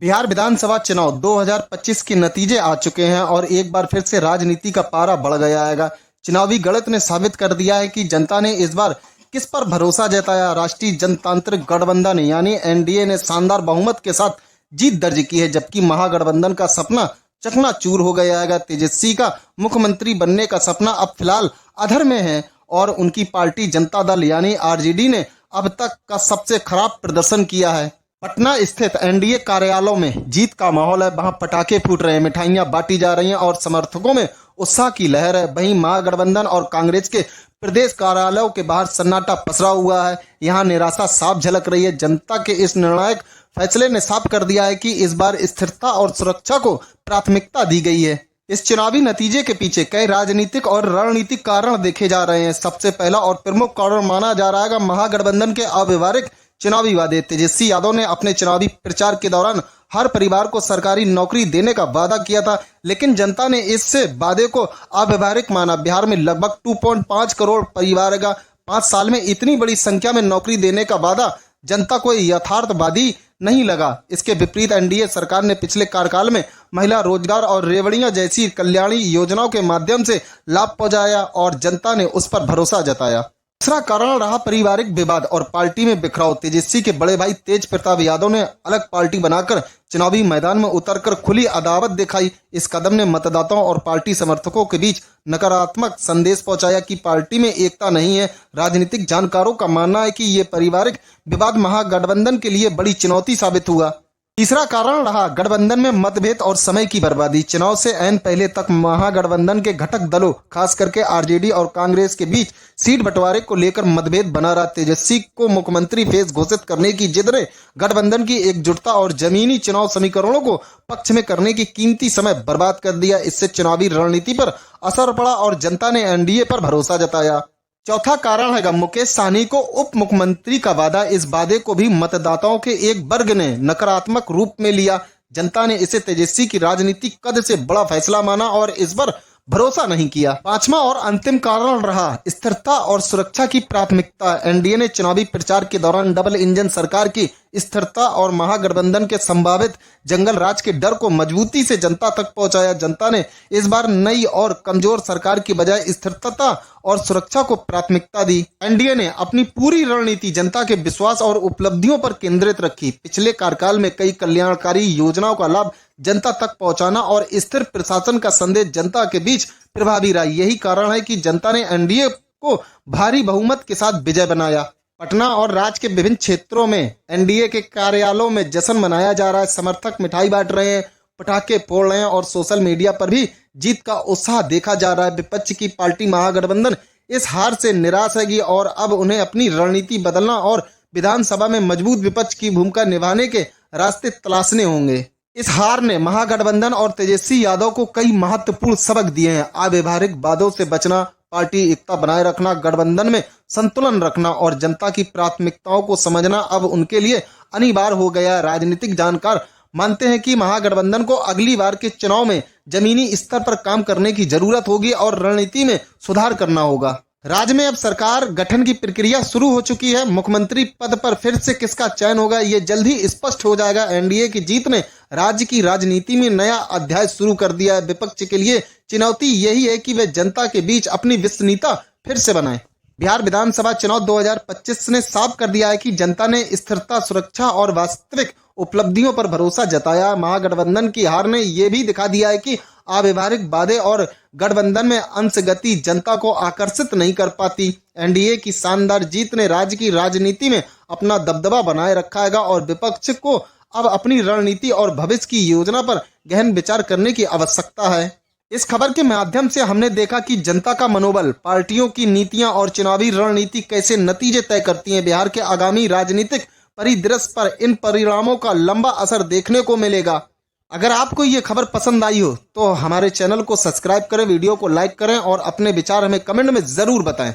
बिहार विधानसभा चुनाव 2025 के नतीजे आ चुके हैं और एक बार फिर से राजनीति का पारा बढ़ गया है। चुनावी गणित ने साबित कर दिया है कि जनता ने इस बार किस पर भरोसा जताया। राष्ट्रीय जनतांत्रिक गठबंधन यानी एनडीए ने शानदार बहुमत के साथ जीत दर्ज की है, जबकि महागठबंधन का सपना चकनाचूर हो गया है। तेजस्वी का मुख्यमंत्री बनने का सपना अब फिलहाल अधर में है और उनकी पार्टी जनता दल यानी आरजेडी ने अब तक का सबसे खराब प्रदर्शन किया है। पटना स्थित एनडीए कार्यालयों में जीत का माहौल है। वहां पटाखे फूट रहे हैं, मिठाइयां बांटी जा रही हैं और समर्थकों में उत्साह की लहर है। वहीं महागठबंधन और कांग्रेस के प्रदेश कार्यालयों के बाहर सन्नाटा पसरा हुआ है। यहां निराशा साफ झलक रही है। जनता के इस निर्णायक फैसले ने साफ कर दिया है कि इस बार स्थिरता और सुरक्षा को प्राथमिकता दी गई है। इस चुनावी नतीजे के पीछे कई राजनीतिक और रणनीतिक कारण देखे जा रहे हैं। सबसे पहला और प्रमुख कारण माना जा रहा है महागठबंधन के अव्यवहारिक चुनावी वादे। तेजस्वी यादव ने अपने चुनावी प्रचार के दौरान हर परिवार को सरकारी नौकरी देने का वादा किया था, लेकिन जनता ने इस वादे को अव्यवहारिक माना। बिहार में लगभग 2.5 करोड़ परिवार का 5 साल में इतनी बड़ी संख्या में नौकरी देने का वादा जनता को यथार्थवादी नहीं लगा। इसके विपरीत एनडीए सरकार ने पिछले कार्यकाल में महिला रोजगार और रेवड़ियां जैसी कल्याणी योजनाओं के माध्यम से लाभ पहुंचाया और जनता ने उस पर भरोसा जताया। दूसरा कारण रहा पारिवारिक विवाद और पार्टी में बिखराव। तेजस्वी के बड़े भाई तेज प्रताप यादव ने अलग पार्टी बनाकर चुनावी मैदान में उतरकर खुली अदावत दिखाई। इस कदम ने मतदाताओं और पार्टी समर्थकों के बीच नकारात्मक संदेश पहुंचाया कि पार्टी में एकता नहीं है। राजनीतिक जानकारों का मानना है कि ये पारिवारिक विवाद महागठबंधन के लिए बड़ी चुनौती साबित हुआ। तीसरा कारण रहा गठबंधन में मतभेद और समय की बर्बादी। चुनाव से ऐन पहले तक महागठबंधन के घटक दलों खास करके आरजेडी और कांग्रेस के बीच सीट बंटवारे को लेकर मतभेद बना रहा। तेजस्वी को मुख्यमंत्री फेस घोषित करने की जिद ने गठबंधन की एकजुटता और जमीनी चुनाव समीकरणों को पक्ष में करने की कीमती समय बर्बाद कर दिया। इससे चुनावी रणनीति पर असर पड़ा और जनता ने एनडीए पर भरोसा जताया। चौथा कारण है मुकेश सहनी को उप मुख्यमंत्री का वादा। इस वादे को भी मतदाताओं के एक वर्ग ने नकारात्मक रूप में लिया। जनता ने इसे तेजस्वी की राजनीतिक कद से बड़ा फैसला माना और इस पर भरोसा नहीं किया। पांचवा और अंतिम कारण रहा स्थिरता और सुरक्षा की प्राथमिकता। एनडीए ने चुनावी प्रचार के दौरान डबल इंजन सरकार की स्थिरता और महागठबंधन के संभावित जंगल राज के डर को मजबूती से जनता तक पहुंचाया। जनता ने इस बार नई और कमजोर सरकार की बजाय स्थिरता और सुरक्षा को प्राथमिकता दी। एनडीए ने अपनी पूरी रणनीति जनता के विश्वास और उपलब्धियों पर केंद्रित रखी। पिछले कार्यकाल में कई कल्याणकारी योजनाओं का लाभ जनता तक पहुंचाना और स्थिर प्रशासन का संदेश जनता के बीच प्रभावी रहा। यही कारण है कि जनता ने एनडीए को भारी बहुमत के साथ विजय बनाया। पटना और राज्य के विभिन्न क्षेत्रों में एनडीए के कार्यालयों में जश्न मनाया जा रहा है। समर्थक मिठाई बांट रहे हैं, पटाखे फोड़ रहे हैं और सोशल मीडिया पर भी जीत का उत्साह देखा जा रहा है। विपक्ष की पार्टी महागठबंधन इस हार से निराश है और अब उन्हें अपनी रणनीति बदलना और विधानसभा में मजबूत विपक्ष की भूमिका निभाने के रास्ते तलाशने होंगे। इस हार ने महागठबंधन और तेजस्वी यादव को कई महत्वपूर्ण सबक दिए हैं। अव्यवहारिक वादों से बचना, पार्टी एकता बनाए रखना, गठबंधन में संतुलन रखना और जनता की प्राथमिकताओं को समझना अब उनके लिए अनिवार्य हो गया। राजनीतिक जानकार मानते हैं कि महागठबंधन को अगली बार के चुनाव में जमीनी स्तर पर काम करने की जरूरत होगी और रणनीति में सुधार करना होगा। राज्य में अब सरकार गठन की प्रक्रिया शुरू हो चुकी है। मुख्यमंत्री पद पर फिर से किसका चयन होगा ये जल्द ही स्पष्ट हो जाएगा। एनडीए की जीत ने राज्य की राजनीति में नया अध्याय शुरू कर दिया है। विपक्ष के लिए चुनौती यही है कि वे जनता के बीच अपनी विश्वसनीयता फिर से बनाए। बिहार विधानसभा चुनाव 2025 ने साफ कर दिया है कि जनता ने स्थिरता, सुरक्षा और वास्तविक उपलब्धियों पर भरोसा जताया। महागठबंधन की हार ने यह भी दिखा दिया है कि अव्यवहारिक वादे और गठबंधन में अंशगति जनता को आकर्षित नहीं कर पाती। एनडीए की शानदार जीत ने राज्य की राजनीति में अपना दबदबा बनाए रखा है और विपक्ष को अब अपनी रणनीति और भविष्य की योजना पर गहन विचार करने की आवश्यकता है। इस खबर के माध्यम से हमने देखा कि जनता का मनोबल, पार्टियों की नीतियां और चुनावी रणनीति कैसे नतीजे तय करती हैं। बिहार के आगामी राजनीतिक परिदृश्य पर इन परिणामों का लंबा असर देखने को मिलेगा। अगर आपको ये खबर पसंद आई हो तो हमारे चैनल को सब्सक्राइब करें, वीडियो को लाइक करें और अपने विचार हमें कमेंट में जरूर बताएं।